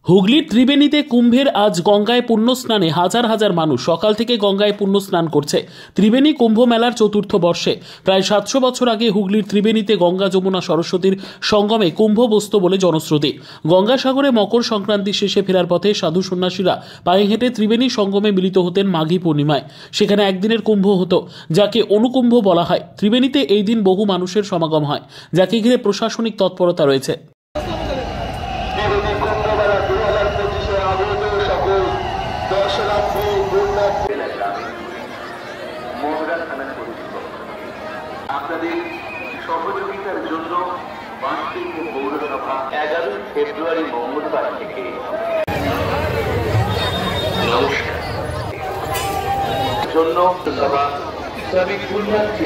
হুগলির ত্রিবেণীতে কুম্ভের আজ গঙ্গায় পুণ্যস্নানে হাজার হাজার মানুষ সকাল থেকে গঙ্গায় পুণ্যস্নান করছে। ত্রিবেণী কুম্ভ মেলার চতুর্থ বর্ষে প্রায় 700 বছর আগে হুগলির ত্রিবেণীতে গঙ্গা যমুনা সরস্বতীর সঙ্গমে কুম্ভ বসত বলে জনশ্রুতি। গঙ্গাসাগরে মকর সংক্রান্তি শেষে ফেরার পথে সাধু সন্ন্যাসীরা পায়ে হেঁটে ত্রিবেণী সঙ্গমে মিলিত হতেন মাঘী পূর্ণিমায়। সেখানে একদিনের কুম্ভ হতো, যাকে অনুকুম্ভ বলা হয়। ত্রিবেণীতে এই দিন বহু মানুষের সমাগম হয়, যাকে ঘিরে প্রশাসনিক তৎপরতা রয়েছে। আপনাদের সহযোগিতার জন্য বাঁশবেড়িয়া পৌরসভা 11 ফেব্রুয়ারি মঙ্গলবার থেকে নমস্কার জন্য সভা শ্রমিক পুণ্যার্থী